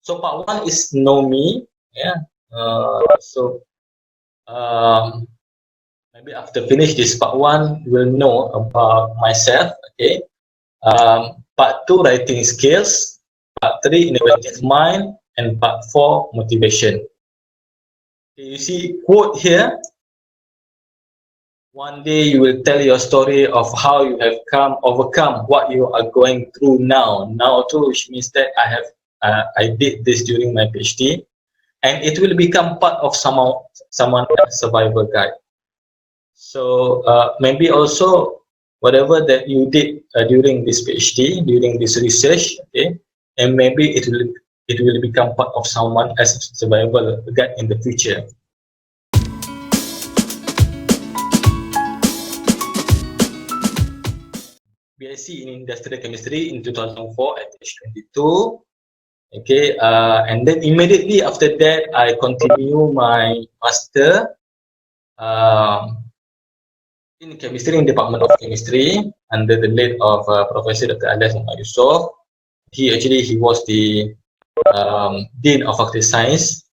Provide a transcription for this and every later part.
So part one is know me. Yeah. Maybe after finish this part one, you will know about myself. Okay. Part two, writing skills. Part three, innovative mind, and part four, motivation. Okay, you see quote here. One day you will tell your story of how you have overcome what you are going through now. Now too, which means that I did this during my PhD, and it will become part of someone survival guide. So maybe also whatever that you did during this PhD, during this research, okay, and maybe it will become part of someone as survival guide in the future. BSc in Industrial Chemistry in 2004 at age 22. Okay, and then immediately after that, I continue my master in chemistry in Department of Chemistry under the lead of Professor Dr. Ahmad. He was the Dean of Faculty Science.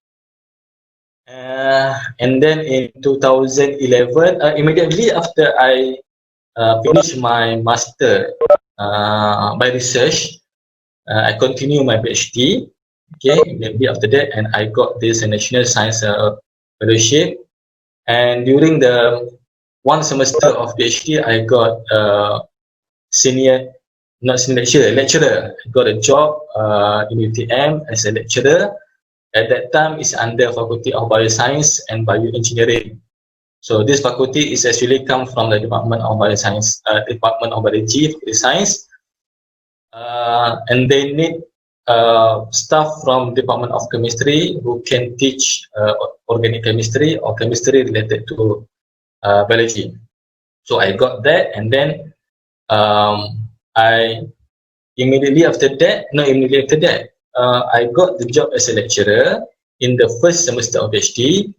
And then in 2011, immediately after I finished my master by research, I continue my PhD. Okay, maybe after that, and I got this National Science Fellowship. And during the one semester of PhD, I got lecturer. I got a job in UTM as a lecturer. At that time, it's under Faculty of Bioscience and Bioengineering. So this faculty is actually come from the Department of Bioscience, Department of Biology, Science, and they need staff from Department of Chemistry who can teach organic chemistry or chemistry related to biology. So I got that, and then I immediately after that, I got the job as a lecturer in the first semester of PhD,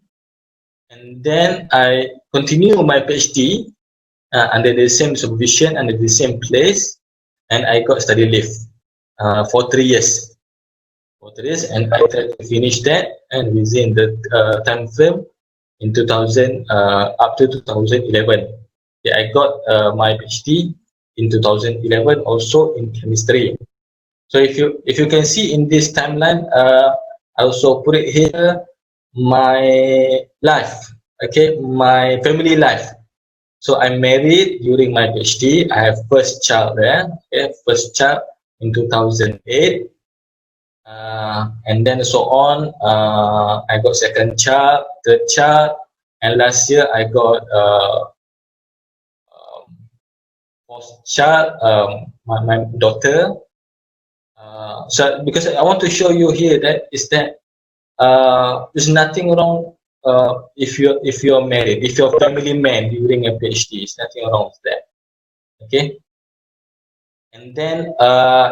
and then I continue my PhD under the same supervision, under the same place, and I got study leave for 3 years. And I tried to finish that, and within the time frame in 2000 up to 2011, yeah, I got my PhD in 2011 also in chemistry. So if you can see in this timeline, I also put it here, my life, okay, my family life. So I'm married during my PhD. I have first child there, okay, first child in 2008, and then so on. I got second child, third child, and last year I got fourth child, my daughter. So because I want to show you here that there's nothing wrong if you're married, if you're a family man during a PhD, there's nothing wrong with that. Okay. And then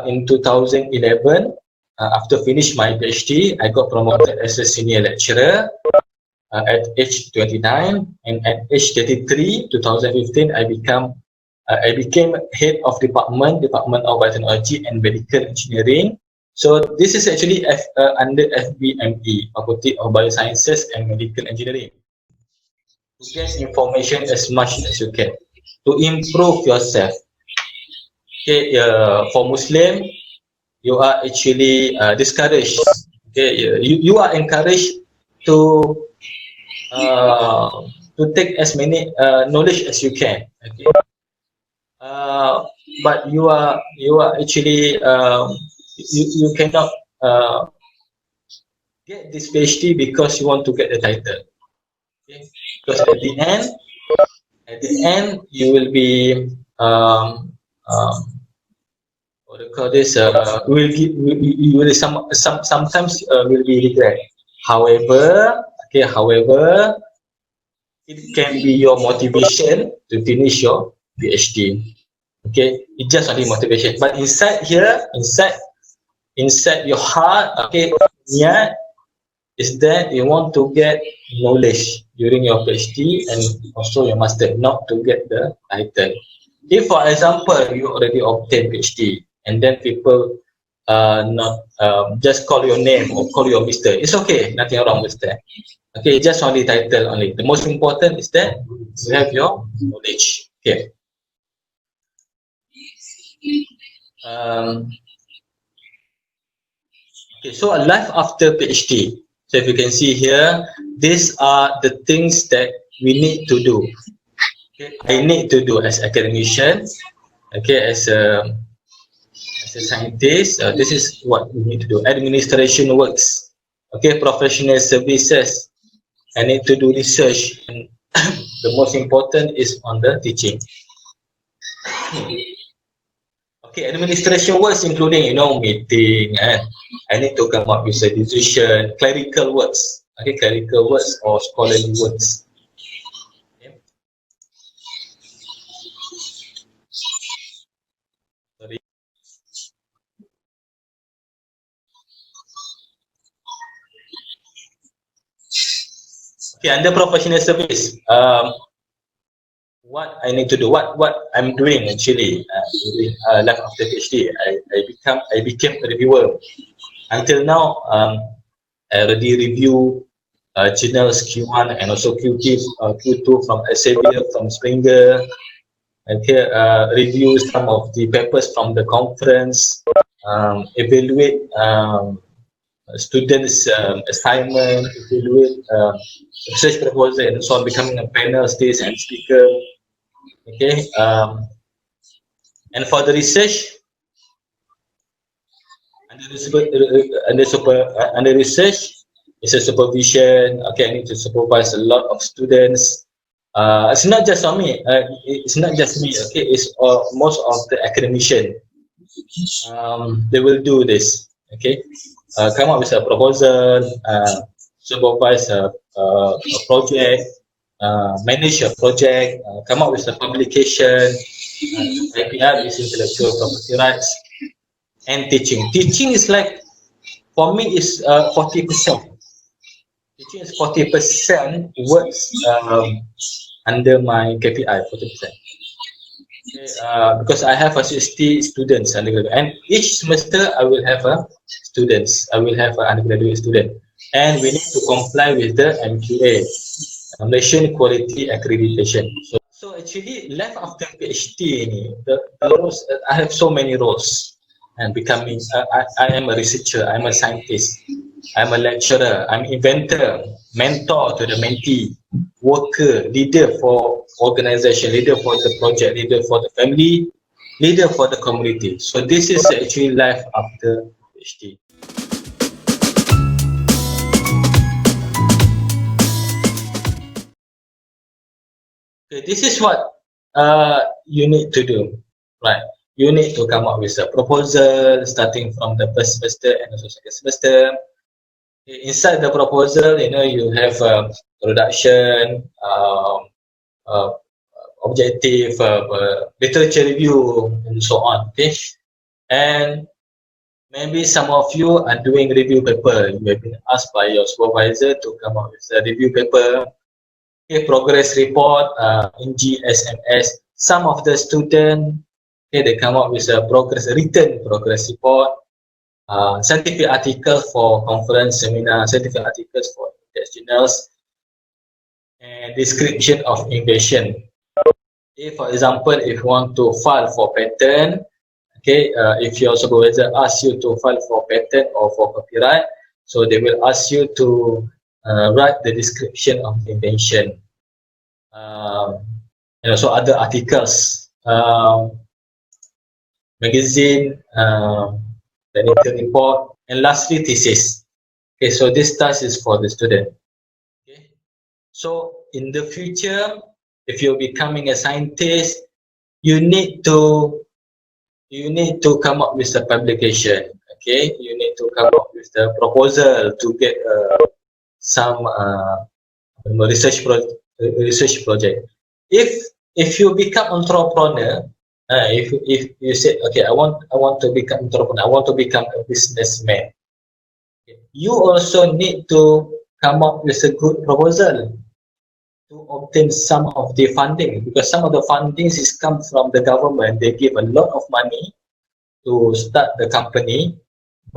in 2011, after finish my PhD, I got promoted as a senior lecturer at age 29, and at age 33, 2015, I became head of Department of Biotechnology and Medical Engineering. So this is actually under FBME, Faculty of Biosciences and Medical Engineering. To get information as much as you can, to improve yourself. Okay, for Muslim, you are actually discouraged. Okay, you are encouraged to take as many knowledge as you can. Okay. But you are actually you cannot get this PhD because you want to get the title. Okay? Because at the end you will be what do you call this? You will sometimes will be regret. However, it can be your motivation to finish your PhD. Okay, it's just only motivation, but inside your heart, okay, niat is that you want to get knowledge during your PhD and also your master, not to get the title. If, for example, you already obtained PhD and then people not just call your name or call your Mister. It's okay, nothing wrong with that. Okay, just only title only. The most important is that you have your knowledge. Okay. Okay, so a life after PhD. So if you can see here, these are the things that we need to do. Okay, I need to do as academician. Okay, as a scientist, this is what we need to do. Administration works. Okay, professional services. I need to do research, and the most important is on the teaching. Okay, administration works including, you know, meeting, and I need to come up with a decision, clerical works. Okay, clerical works or scholarly works. Okay. Sorry. Okay, under professional service, what I need to do, what I'm doing actually during life after PhD, I became a reviewer. Until now, I already review journals Q1 and also Q2 from Elsevier, from Springer. Okay, review some of the papers from the conference, evaluate students' assignment, evaluate research proposal, and so on, becoming a panel stage and speaker. Okay, and for the research, under research, it's a supervision. Okay, I need to supervise a lot of students. It's not just on me. It's not just me. Okay, it's most of the academician. They will do this. Okay, come up with a proposal, supervise a project, manage a project, come up with a publication. IPR is intellectual property rights, and teaching. Teaching is like, for me, is 40%. Teaching is 40% works under my KPI, 40%. Okay, because I have a 60 students undergraduate, and each semester I will have a students. I will have an undergraduate student, and we need to comply with the MQA, Malaysian Quality Accreditation. So actually, life after PhD, the roles, I have so many roles, and becoming. I am a researcher. I'm a scientist. I'm a lecturer. I'm inventor, mentor to the mentee, worker, leader for organization, leader for the project, leader for the family, leader for the community. So this is actually life after PhD. Okay, this is what you need to do, right? You need to come up with a proposal starting from the first semester and also second semester. Inside the proposal, you know, you have production, objective, literature review, and so on. Okay, and maybe some of you are doing review paper. You have been asked by your supervisor to come up with a review paper. Okay, progress report, in GSMS. Some of the students, okay, they come up with a written progress report. Scientific article for conference, seminar, scientific articles for journals, and description of invention. If, for example, if you want to file for patent, okay, if your supervisor asks you to file for patent or for copyright, so they will ask you to write the description of the invention, and also other articles, magazine, technical report, and lastly thesis. Okay, so this task is for the student. Okay, so in the future, if you're becoming a scientist, you need to come up with a publication. Okay, you need to come up with the proposal to get some research project. If you become entrepreneur, if you say, okay, I want to become entrepreneur, I want to become a businessman, you also need to come up with a good proposal to obtain some of the funding, because some of the fundings is come from the government. They give a lot of money to start the company,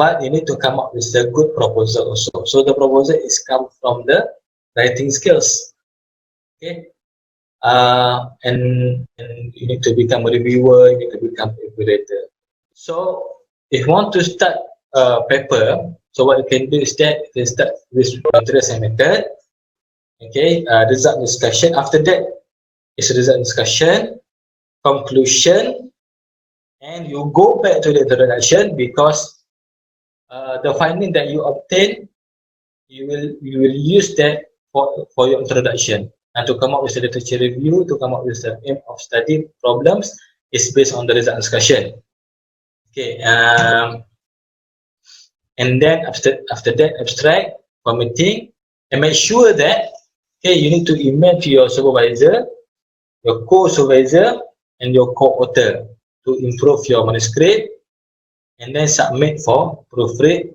but you need to come up with a good proposal also. So the proposal is come from the writing skills. Okay, and you need to become a reviewer, you need to become a evaluator. So if you want to start a paper, so what you can do is that you can start with interest and method. Okay, result discussion. After that is result discussion, conclusion, and you go back to the introduction, because the finding that you obtain, you will use that for your introduction, and to come up with a literature review, to come up with the aim of study problems is based on the result discussion. Okay, and then after that, abstract, formatting, and make sure that, okay, you need to email to your supervisor, your co-supervisor, and your co-author to improve your manuscript, and then submit for proofread.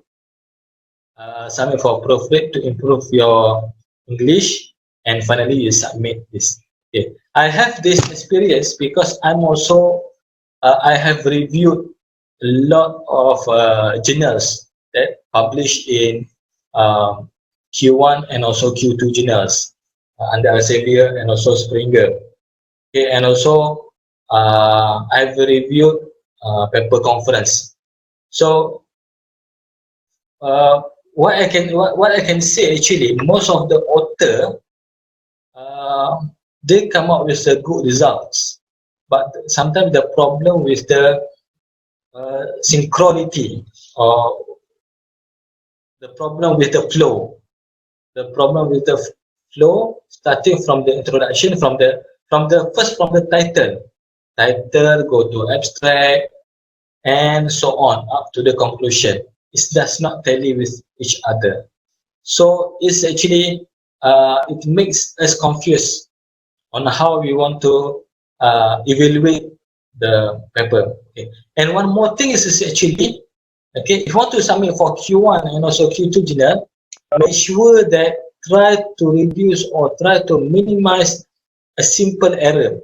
Submit for proofread to improve your English, and finally you submit this. Okay, I have this experience because I'm also I have reviewed a lot of journals that publish in Q1 and also Q2 journals under Elsevier and also Springer. Okay, and also I've reviewed paper conference. So what I can say, actually, most of the author they come up with the good results, but sometimes the problem with the synchronity, or the problem with the flow, starting from the introduction, from the title go to abstract, and so on up to the conclusion. It does not tally with each other. So it's actually it makes us confused on how we want to evaluate the paper. Okay. And one more thing is actually, okay, if you want to submit for Q1 and also Q2 journal, make sure that try to reduce or try to minimize a simple error.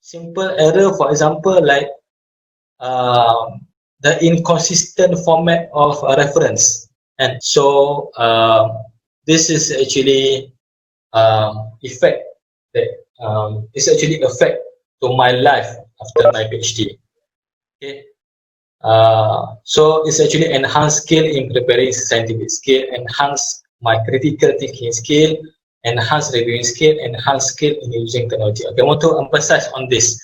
Simple error, for example, like the inconsistent format of a reference. And so this is actually effect that is actually affect to my life after my PhD. Okay. So it's actually enhanced skill in preparing scientific skill, enhance my critical thinking skill, enhance reviewing skill, enhance skill in using technology. Okay, I want to emphasize on this.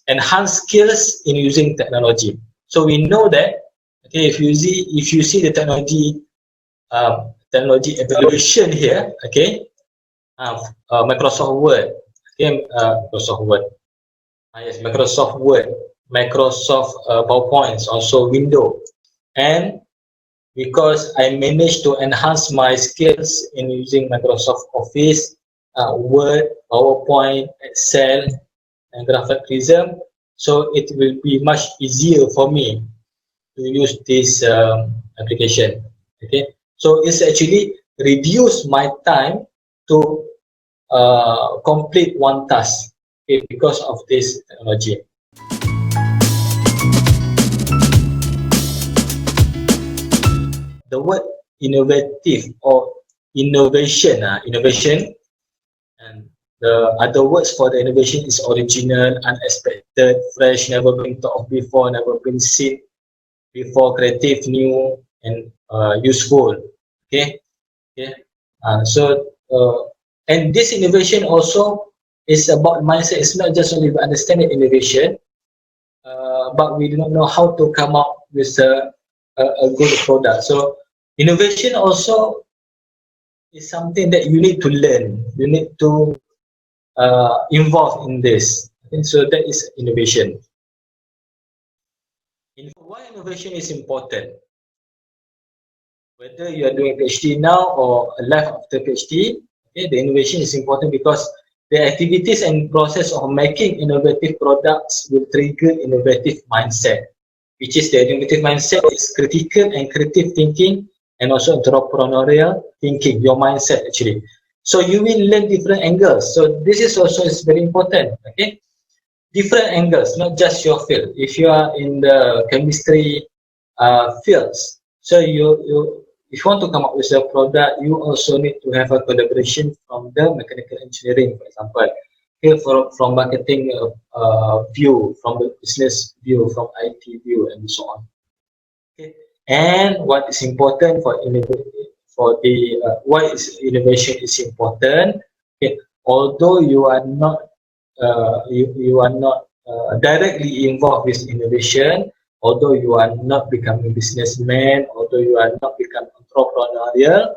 Enhance skills in using technology. So we know that, okay, if you see the technology evaluation here, okay, Microsoft Word, okay, Microsoft Word, yes, Microsoft Word, Microsoft PowerPoints, also Windows, and because I managed to enhance my skills in using Microsoft Office, Word, PowerPoint, Excel, and Graphic Prism, so it will be much easier for me to use this application. Okay, so it's actually reduce my time to complete one task, okay, because of this technology. The word innovative or innovation, and the other words for the innovation is original, unexpected, fresh, never been thought of before, never been seen before, creative, new, and useful. Okay, okay. And this innovation also is about mindset. It's not just only understanding innovation, but we do not know how to come up with a good product. So innovation also is something that you need to learn. You need to involve in this. And so that is innovation. Why innovation is important? Whether you are doing PhD now or a life after PhD, okay, the innovation is important because the activities and process of making innovative products will trigger innovative mindset, which is the innovative mindset is critical and creative thinking, and also entrepreneurial thinking, your mindset actually. So you will learn different angles. So this is also is very important. Okay, different angles, not just your field. If you are in the chemistry fields, So if you want to come up with a product, you also need to have a collaboration from the mechanical engineering, for example. Okay, from marketing view, from the business view, from IT view, and so on. Okay. And what is important for why innovation is important? Okay, although you are not directly involved with innovation, although you are not becoming businessman, although you are not becoming entrepreneurial,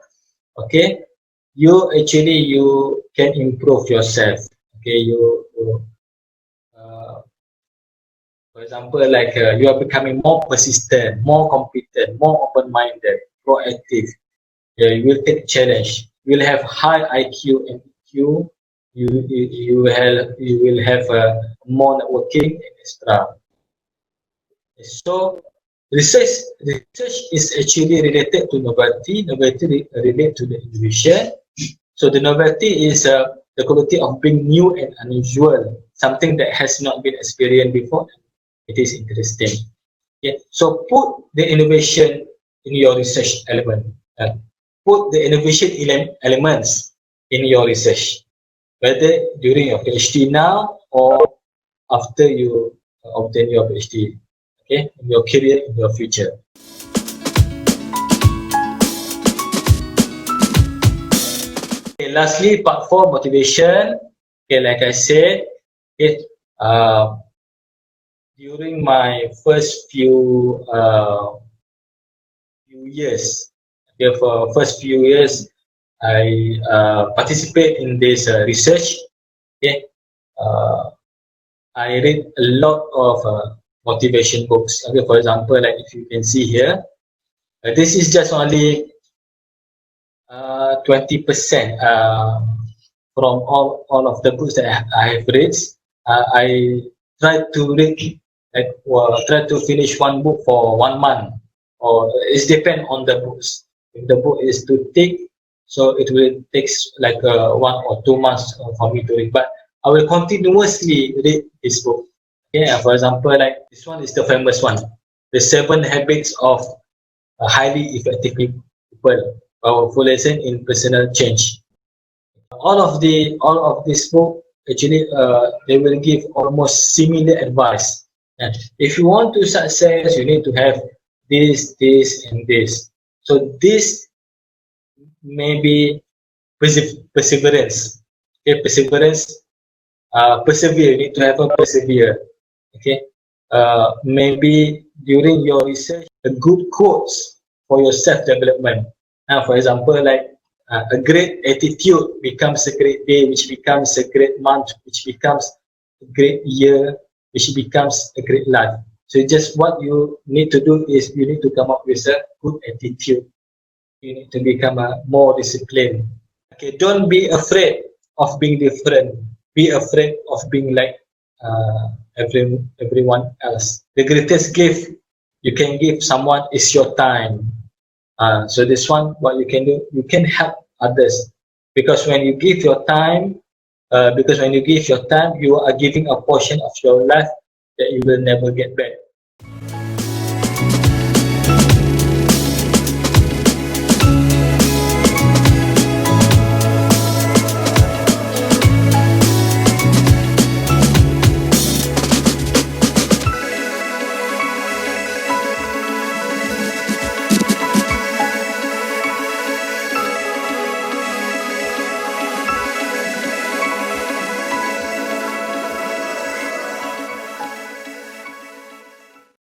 okay, you can improve yourself. Okay, for example, like you are becoming more persistent, more competent, more open-minded, proactive. Yeah, you will take challenge. You will have high IQ and EQ. You will have more networking and extra. So research is actually related to novelty. Novelty related to the innovation. So the novelty is the quality of being new and unusual, something that has not been experienced before. It is interesting. Yeah. So put the innovation in your research element. Put the innovation elements in your research, whether during your PhD now or after you obtain your PhD. Okay, in your career, in your future. Okay, lastly, part 4, motivation. Okay, like I said, okay, during my first few years, okay, for first few years, I participate in this research. Okay, I read a lot of motivation books. Okay, for example, like if you can see here, this is just only 20% from all of the books that I have read. I try to read, like, try to finish one book for 1 month, or it depends on the books. If the book is too thick, so it will take like 1 or 2 months for me to read. But I will continuously read this book. Okay, for example, like this one is the famous one, The 7 Habits of Highly Effective People. Powerful lesson in personal change. All of this book actually they will give almost similar advice. And if you want to success, you need to have this, and this. So this may be perseverance. Okay, perseverance. Persevere. You need to have a persevere. Okay. Maybe during your research, a good quotes for your self development. Now, for example, like a great attitude becomes a great day, which becomes a great month, which becomes a great year, which becomes a great life. So just what you need to do is you need to come up with a good attitude. You need to become more disciplined. Okay, don't be afraid of being different. Be afraid of being like everyone else. The greatest gift you can give someone is your time. So this one, what you can do, you can help others, because when you give your time, you are giving a portion of your life that you will never get back.